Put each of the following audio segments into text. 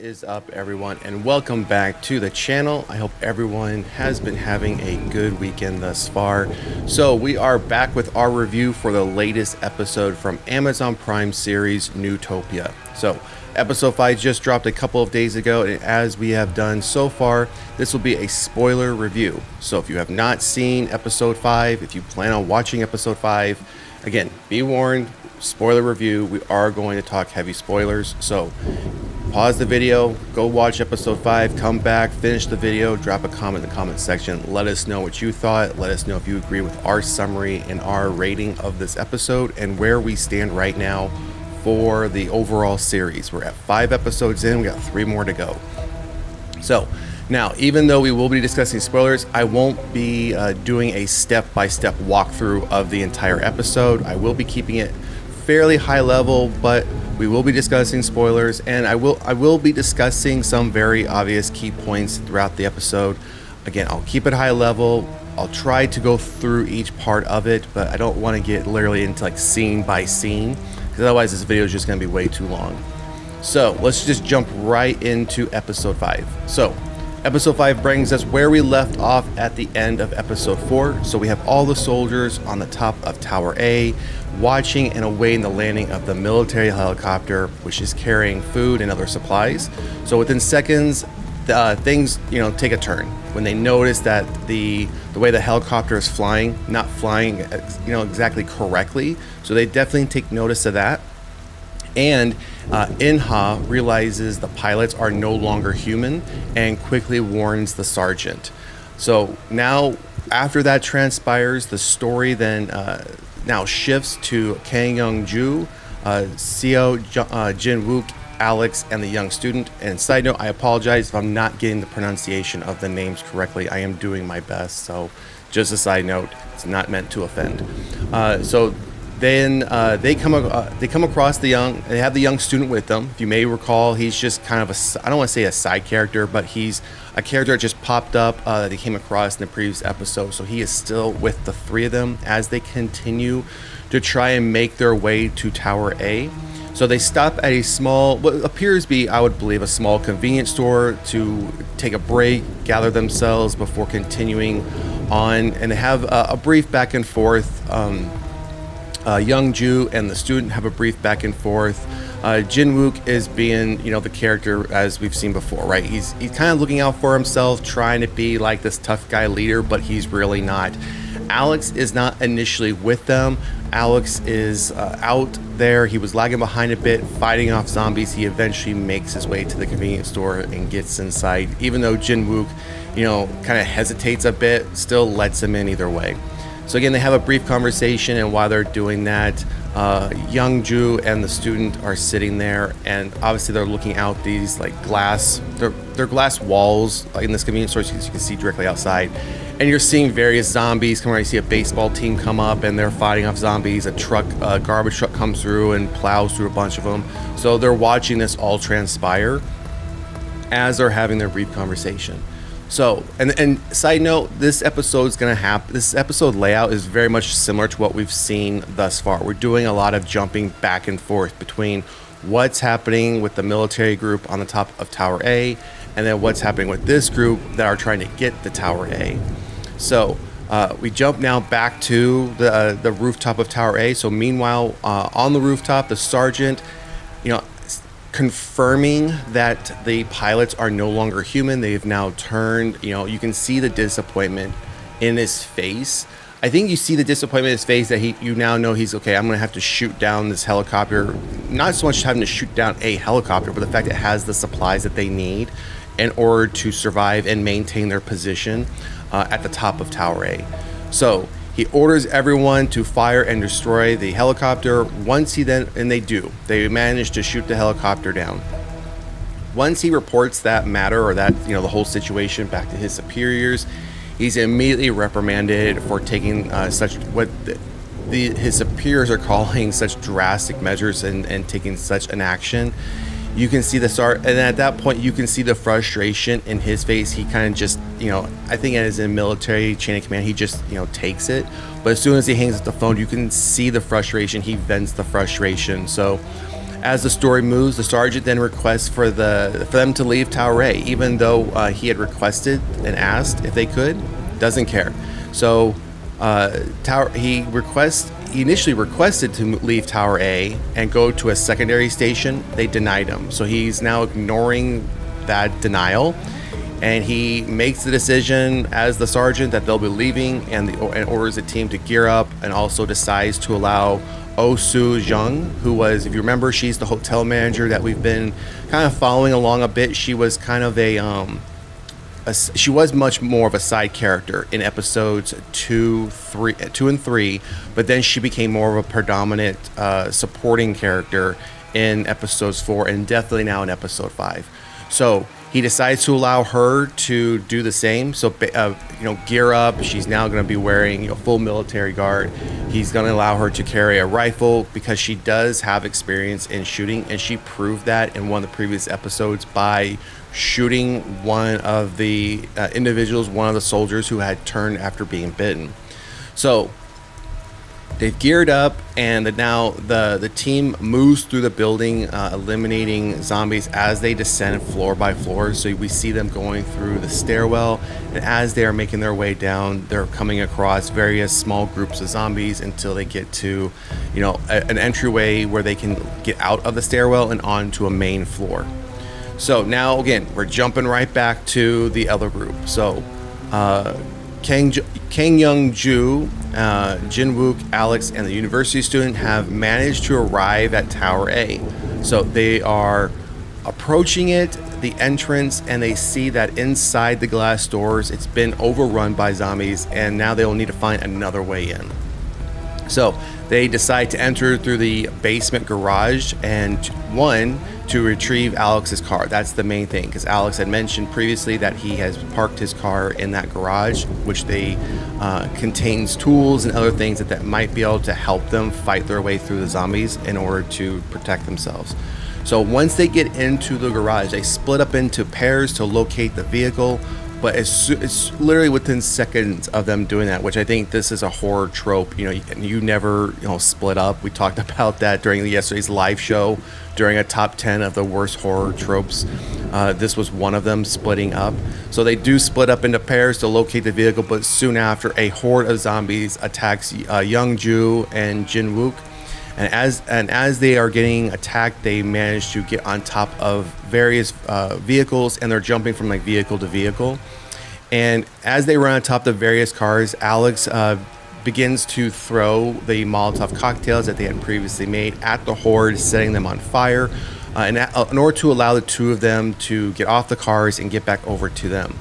is up, everyone, and welcome back to the channel. I hope everyone has been having a good weekend thus far. So we are back with our review for the latest episode from Amazon Prime series Newtopia. So episode 5 just dropped a couple of days ago, and as we have done so far, this will be a spoiler review. So if you have not seen episode 5, if you plan on watching episode 5, again, be warned, spoiler review. We are going to talk heavy spoilers, so pause the video, go watch episode 5, come back, finish the video, drop a comment in the comment section. Let us know what you thought. Let us know if you agree with our summary and our rating of this episode and where we stand right now for the overall series. We're at 5 episodes in, we got 3 more to go. So now, even though we will be discussing spoilers, I won't be doing a step-by-step walkthrough of the entire episode. I will be keeping it fairly high level, but we will be discussing spoilers, and I will be discussing some very obvious key points throughout the episode. Again, I'll keep it high level. I'll try to go through each part of it, but I don't want to get literally into like scene by scene, because otherwise this video is just going to be way too long. So let's just jump right into episode 5. So episode 5 brings us where we left off at the end of episode 4. So we have all the soldiers on the top of Tower A watching and awaiting the landing of the military helicopter, which is carrying food and other supplies. So within seconds, things take a turn when they notice that the way the helicopter is flying, not flying exactly correctly. So they definitely take notice of that. And Inha realizes the pilots are no longer human and quickly warns the sergeant. So now, after that transpires, the story then now shifts to Kang Young-ju, Seo Jin-wook, Alex, and the young student. And side note, I apologize if I'm not getting the pronunciation of the names correctly. I am doing my best, so just a side note, it's not meant to offend. So then they come across they have the young student with them. If you may recall, he's just kind of I don't want to say a side character, but he's a character that just popped up that they came across in the previous episode. So he is still with the 3 of them as they continue to try and make their way to Tower A. So they stop at a small, what appears to be, I would believe, a small convenience store to take a break, gather themselves before continuing on, and they have a brief back and forth. Young-ju and the student have a brief back and forth. Jin-wook is being, the character as we've seen before, right? He's kind of looking out for himself, trying to be like this tough guy leader, but he's really not. Alex is not initially with them. Alex is out there. He was lagging behind a bit, fighting off zombies. He eventually makes his way to the convenience store and gets inside, even though Jin-wook, kind of hesitates a bit, still lets him in either way. So again, they have a brief conversation, and while they're doing that, Young-ju and the student are sitting there, and obviously they're looking out these like glass, they're glass walls in this convenience store, as you can see directly outside. And you're seeing various zombies come around. You see a baseball team come up, and they're fighting off zombies. A garbage truck comes through and plows through a bunch of them. So they're watching this all transpire as they're having their brief conversation. So, and side note, this episode's gonna happen. This episode layout is very much similar to what we've seen thus far. We're doing a lot of jumping back and forth between what's happening with the military group on the top of Tower A, and then what's happening with this group that are trying to get to Tower A. So we jump now back to the rooftop of Tower A. So meanwhile, on the rooftop, the sergeant, confirming that the pilots are no longer human. They've now turned, you can see the disappointment in his face. I think you see the disappointment in his face that you now know he's okay. I'm going to have to shoot down this helicopter. Not so much having to shoot down a helicopter, but the fact it has the supplies that they need in order to survive and maintain their position at the top of Tower A. So he orders everyone to fire and destroy the helicopter. They manage to shoot the helicopter down. Once he reports that matter, or that, the whole situation back to his superiors, he's immediately reprimanded for taking his superiors are calling such drastic measures and taking such an action. You can see and at that point you can see the frustration in his face. He kind of just, I think as in military chain of command, he just, takes it. But as soon as he hangs up the phone, you can see the frustration. He vents the frustration. So As the story moves, the sergeant then requests for them to leave Tower A, even though he had requested and asked if they could. Doesn't care. So he initially requested to leave Tower A and go to a secondary station. They denied him. So he's now ignoring that denial, and he makes the decision as the sergeant that they'll be leaving, and orders the team to gear up, and also decides to allow Oh Soo Jung, who was, if you remember, she's the hotel manager that we've been kind of following along a bit. She was kind of she was much more of a side character in episodes 2 and 3, but then she became more of a predominant supporting character in episodes 4 and definitely now in episode 5. So he decides to allow her to do the same. So, gear up. She's now going to be wearing full military guard. He's going to allow her to carry a rifle because she does have experience in shooting, and she proved that in one of the previous episodes by shooting one of the individuals, one of the soldiers who had turned after being bitten. So they've geared up, and now the team moves through the building, eliminating zombies as they descend floor by floor. So we see them going through the stairwell, and as they are making their way down, they're coming across various small groups of zombies until they get to, an entryway where they can get out of the stairwell and onto a main floor. So now, again, we're jumping right back to the other group. So Kang Young-ju, Jin Wook, Alex, and the university student have managed to arrive at Tower A. So they are approaching it, the entrance, and they see that inside the glass doors, it's been overrun by zombies, and now they'll need to find another way in. So they decide to enter through the basement garage, and to retrieve Alex's car. That's the main thing, because Alex had mentioned previously that he has parked his car in that garage, which contains tools and other things that might be able to help them fight their way through the zombies in order to protect themselves. So once they get into the garage, they split up into pairs to locate the vehicle, but it's literally within seconds of them doing that, which I think this is a horror trope. You never split up. We talked about that during yesterday's live show during a top 10 of the worst horror tropes. This was one of them, splitting up. So they do split up into pairs to locate the vehicle, but soon after, a horde of zombies attacks Young-ju and Jin Wook. And as they are getting attacked, they manage to get on top of various vehicles, and they're jumping from vehicle to vehicle. And as they run on top of the various cars, Alex begins to throw the Molotov cocktails that they had previously made at the horde, setting them on fire, in order to allow the two of them to get off the cars and get back over to them.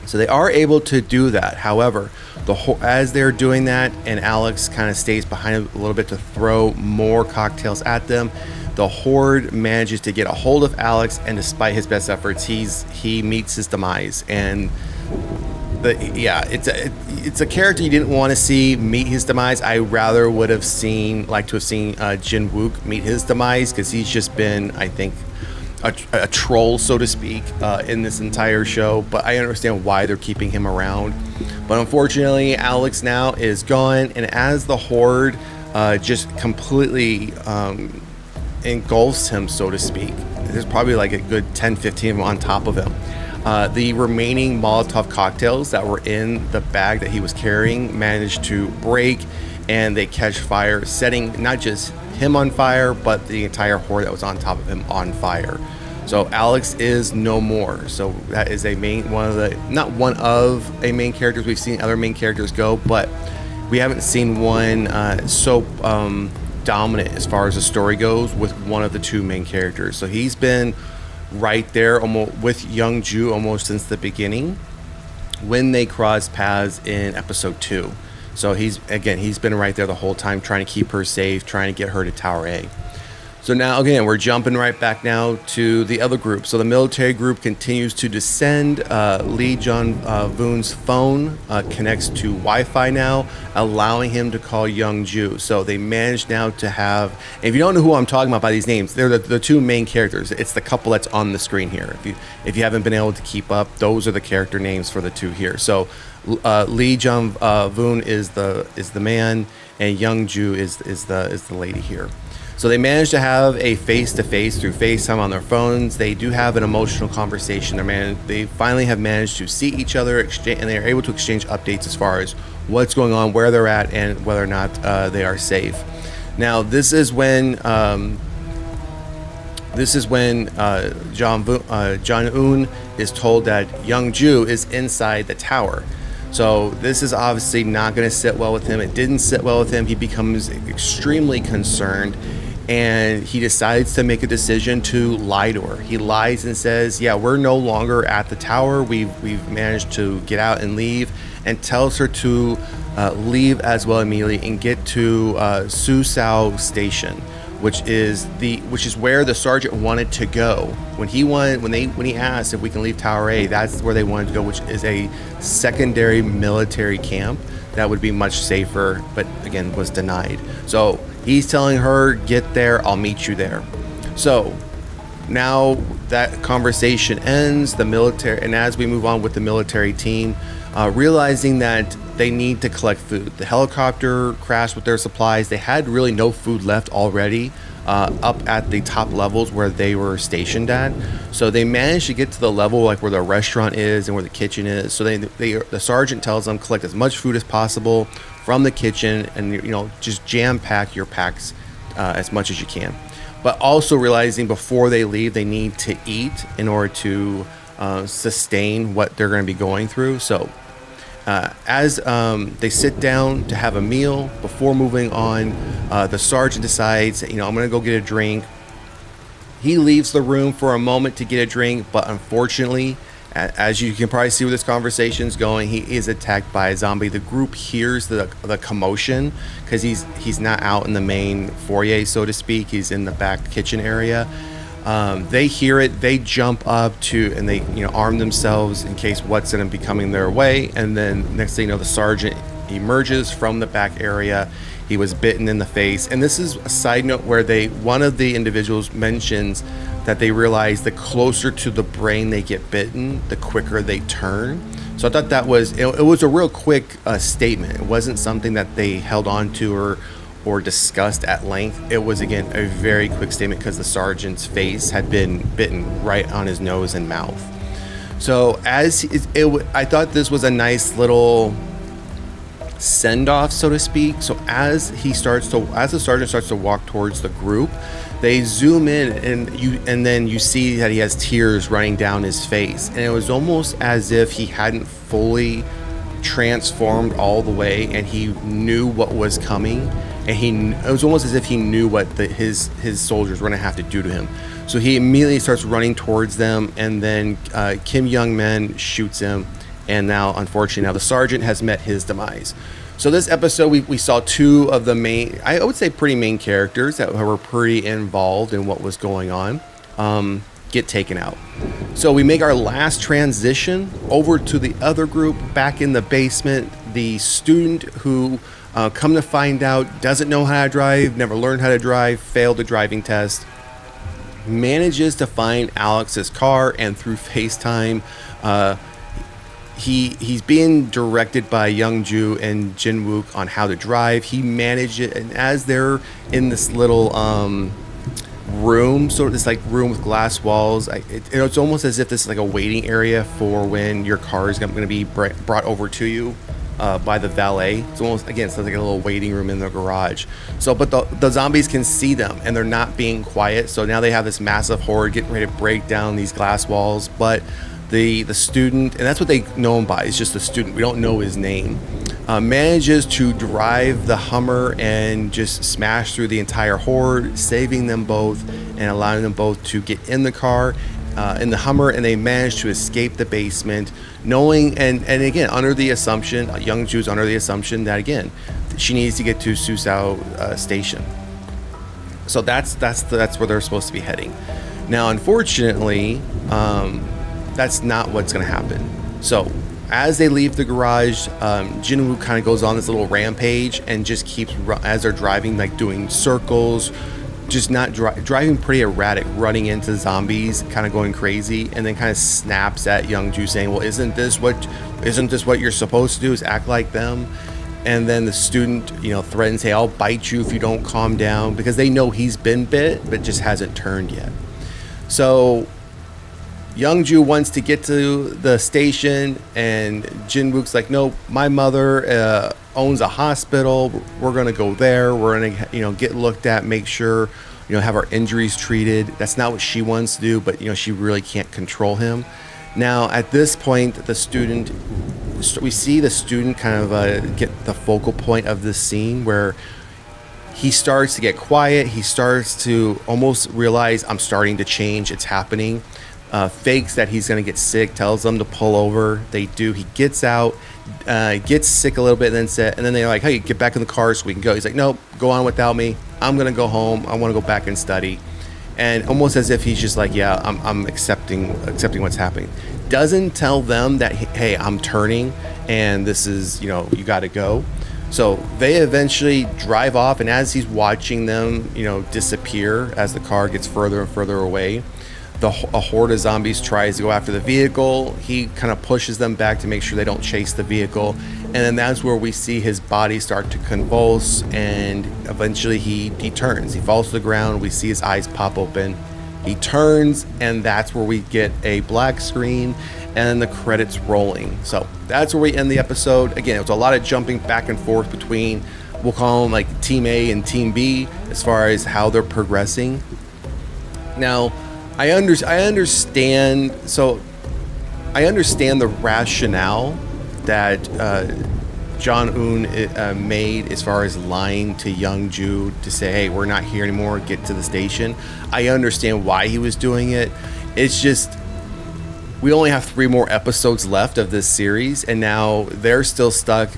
So they are able to do that. However, as they're doing that, and Alex kind of stays behind a little bit to throw more cocktails at them, the horde manages to get a hold of Alex, and despite his best efforts, he meets his demise. And it's a character you didn't want to see meet his demise. I rather would have liked to have seen Jin Wook meet his demise, because he's just been, I think, a troll, so to speak, in this entire show. But I understand why they're keeping him around. But unfortunately, Alex now is gone, and as the horde just completely engulfs him, so to speak, there's probably a good 10-15 of them on top of him. The remaining Molotov cocktails that were in the bag that he was carrying managed to break, and they catch fire, setting not just him on fire, but the entire horde that was on top of him on fire. So Alex is no more. So that is not one of a main characters. We've seen other main characters go, but we haven't seen one so dominant as far as the story goes with one of the two main characters. So he's been right there almost with Young-ju almost since the beginning when they crossed paths in episode 2. So he's been right there the whole time, trying to keep her safe, trying to get her to Tower A. So now, again, we're jumping right back now to the other group. So the military group continues to descend. Lee Jun-voon's phone connects to Wi-Fi now, allowing him to call Young-ju. So they managed now to have, and if you don't know who I'm talking about by these names, they're the two main characters. It's the couple that's on the screen here. If you haven't been able to keep up, those are the character names for the two here. So Lee Jun-voon is the man, and Young-ju is the lady here. So they managed to have a face-to-face through FaceTime on their phones. They do have an emotional conversation. They finally have managed to see each other, and they are able to exchange updates as far as what's going on, where they're at, and whether or not they are safe. Now, this is when Jong-un is told that Young-ju is inside the tower. So this is obviously not going to sit well with him. It didn't sit well with him. He becomes extremely concerned, and he decides to make a decision to lie to her. He lies and says, yeah, we're no longer at the tower. We've managed to get out and leave, and tells her to leave as well immediately and get to Susao Station, which is where the sergeant wanted to go when he asked if we can leave Tower A. That's where they wanted to go, which is a secondary military camp that would be much safer, but again was denied. So he's telling her, get there, I'll meet you there. So now that conversation ends, the military, and as we move on with the military team, realizing that they need to collect food. The helicopter crashed with their supplies. They had really no food left already up at the top levels where they were stationed at. So they managed to get to the level like where the restaurant is and where the kitchen is. So the sergeant tells them collect as much food as possible from the kitchen, and just jam pack your packs as much as you can. But also realizing before they leave, they need to eat in order to sustain what they're going to be going through. So as they sit down to have a meal before moving on, the sergeant decides, I'm going to go get a drink. He leaves the room for a moment to get a drink, but unfortunately, as you can probably see where this conversation is going, he is attacked by a zombie. The group hears the commotion because he's not out in the main foyer, so to speak. He's in the back kitchen area. They hear it, they jump up and they arm themselves in case what's going to be coming their way. And then next thing you know, the sergeant emerges from the back area. He was bitten in the face. And this is a side note where one of the individuals mentions that they realize the closer to the brain they get bitten, the quicker they turn. So I thought that was a real quick statement. It wasn't something that they held on to or discussed at length. It was, again, a very quick statement because the sergeant's face had been bitten right on his nose and mouth. So I thought this was a nice little send-off, so to speak. So as the sergeant starts to walk towards the group, they zoom in and then you see that he has tears running down his face, and it was almost as if he hadn't fully transformed all the way, and he knew what was coming, and it was almost as if he knew what his soldiers were going to have to do to him. So he immediately starts running towards them, and then Kim Young-min shoots him, and now unfortunately the sergeant has met his demise. So this episode, we saw two of the main, I would say pretty main characters that were pretty involved in what was going on, get taken out. So we make our last transition over to the other group back in the basement. The student who, come to find out, doesn't know how to drive, never learned how to drive, failed the driving test, manages to find Alex's car, and through FaceTime, he's being directed by Young-ju and Jin-wook on how to drive. He managed it, and as they're in this little room, sort of this like room with glass walls, it's almost as if this is like a waiting area for when your car is going to be brought over to you by the valet. It's almost, again, it's like a little waiting room in the garage. So, but the zombies can see them, and they're not being quiet. So now they have this massive horde getting ready to break down these glass walls. But the student, and that's what they know him by, it's just the student, we don't know his name, manages to drive the Hummer and just smash through the entire horde, saving them both and allowing them both to get in the car, in the Hummer, and they manage to escape the basement, knowing, and again, under the assumption, Young-ju's under the assumption that, again, she needs to get to Susao Station. So that's where they're supposed to be heading. Now, unfortunately, that's not what's going to happen. So as they leave the garage, Jin-woo kind of goes on this little rampage and just keeps, as they're driving, like doing circles, just not driving pretty erratic, running into zombies, kind of going crazy, and then kind of snaps at Young-ju saying, well, isn't this what you're supposed to do, is act like them? And then the student, threatens, hey, I'll bite you if you don't calm down, because they know he's been bit, but just hasn't turned yet. So Youngju wants to get to the station, and Jinwook's like, no, my mother owns a hospital. We're going to go there. We're going to, get looked at, make sure, have our injuries treated. That's not what she wants to do, but, she really can't control him. Now, at this point, we see the student kind of get the focal point of this scene, where he starts to get quiet. He starts to almost realize, I'm starting to change. It's happening. Fakes that he's going to get sick, tells them to pull over. They do. He gets out, gets sick a little bit, and then they're like, hey, get back in the car so we can go. He's like, nope, go on without me. I'm going to go home. I want to go back and study. And almost as if he's just like, yeah, I'm accepting what's happening. Doesn't tell them that, hey, I'm turning and this is, you got to go. So they eventually drive off, and as he's watching them, disappear as the car gets further and further away, a horde of zombies tries to go after the vehicle. He kind of pushes them back to make sure they don't chase the vehicle. And then that's where we see his body start to convulse, and eventually he turns. He falls to the ground. We see his eyes pop open. He turns, and that's where we get a black screen and the credits rolling. So that's where we end the episode. Again, it was a lot of jumping back and forth between, we'll call them like Team A and Team B, as far as how they're progressing. Now, I understand. So I understand the rationale that John Un made as far as lying to Youngju to say, hey, we're not here anymore, get to the station. I understand why he was doing it. It's just, we only have 3 more episodes left of this series, and now they're still stuck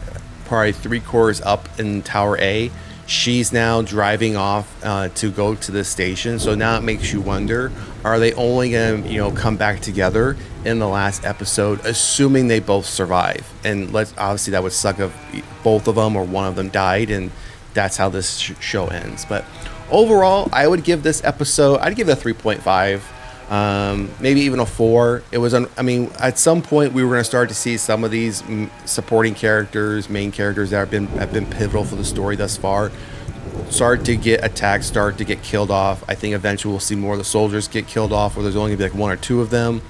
probably 3/4 up in Tower A. She's now driving off to go to the station. So now it makes you wonder, are they only going to, come back together in the last episode, assuming they both survive? And obviously that would suck if both of them or one of them died, and that's how this show ends. But overall, I would give this episode, I'd give it a 3.5. Maybe even a 4. It was, at some point we were going to start to see some of these supporting characters, main characters that have been pivotal for the story thus far, start to get attacked, start to get killed off. I think eventually we'll see more of the soldiers get killed off, or there's only going to be like 1 or 2 of them.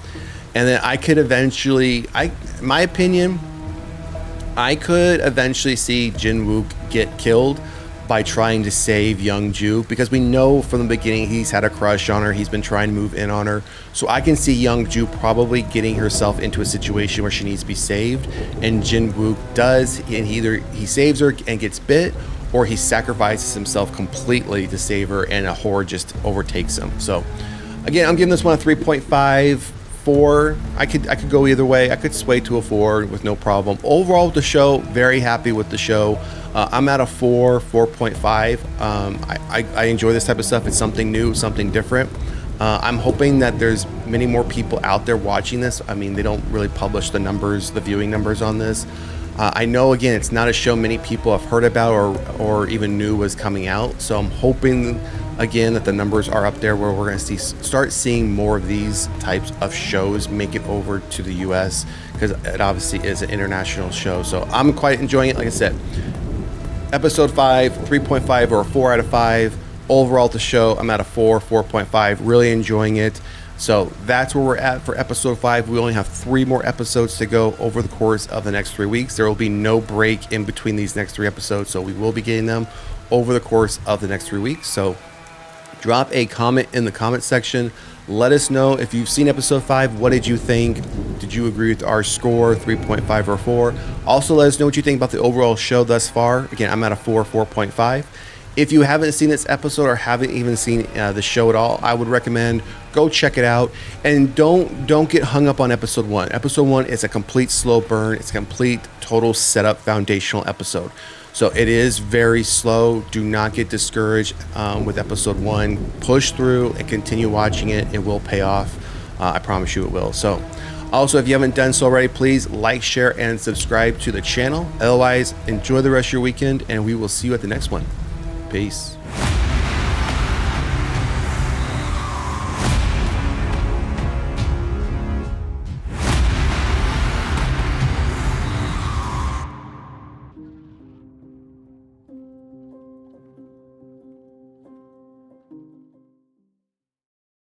And then I could eventually, my opinion, I could eventually see Jinwook get killed by trying to save Youngju, because we know from the beginning he's had a crush on her. He's been trying to move in on her. So I can see Youngju probably getting herself into a situation where she needs to be saved, and Jinwook does, and either he saves her and gets bit, or he sacrifices himself completely to save her, and a horde just overtakes him. So again, I'm giving this one a 3.5, 4. I could go either way. I could sway to a 4 with no problem. Overall with the show, very happy with the show. I'm at a 4.5. I enjoy this type of stuff. It's something new, something different. I'm hoping that there's many more people out there watching this. They don't really publish the numbers, the viewing numbers on this. I know, again, it's not a show many people have heard about or even knew was coming out. So I'm hoping, again, that the numbers are up there where we're going to start seeing more of these types of shows make it over to the US, because it obviously is an international show. So I'm quite enjoying it. Like I said, episode 5, 3.5 or a 4 out of 5. Overall, the show, I'm at a 4.5. Really enjoying it. So that's where we're at for episode 5. We only have 3 more episodes to go over the course of the next 3 weeks. There will be no break in between these next 3 episodes, so we will be getting them over the course of the next 3 weeks. So drop a comment in the comment section. Let us know if you've seen episode 5. What did you think? Did you agree with our score, 3.5 or 4? Also, let us know what you think about the overall show thus far. Again, I'm at a 4.5. If you haven't seen this episode or haven't even seen the show at all, I would recommend go check it out, and don't get hung up on episode 1. Episode 1 is a complete slow burn. It's a complete, total setup, foundational episode. So it is very slow. Do not get discouraged with episode 1. Push through and continue watching it. It will pay off. I promise you it will. So also, if you haven't done so already, please like, share, and subscribe to the channel. Otherwise, enjoy the rest of your weekend, and we will see you at the next one. Peace.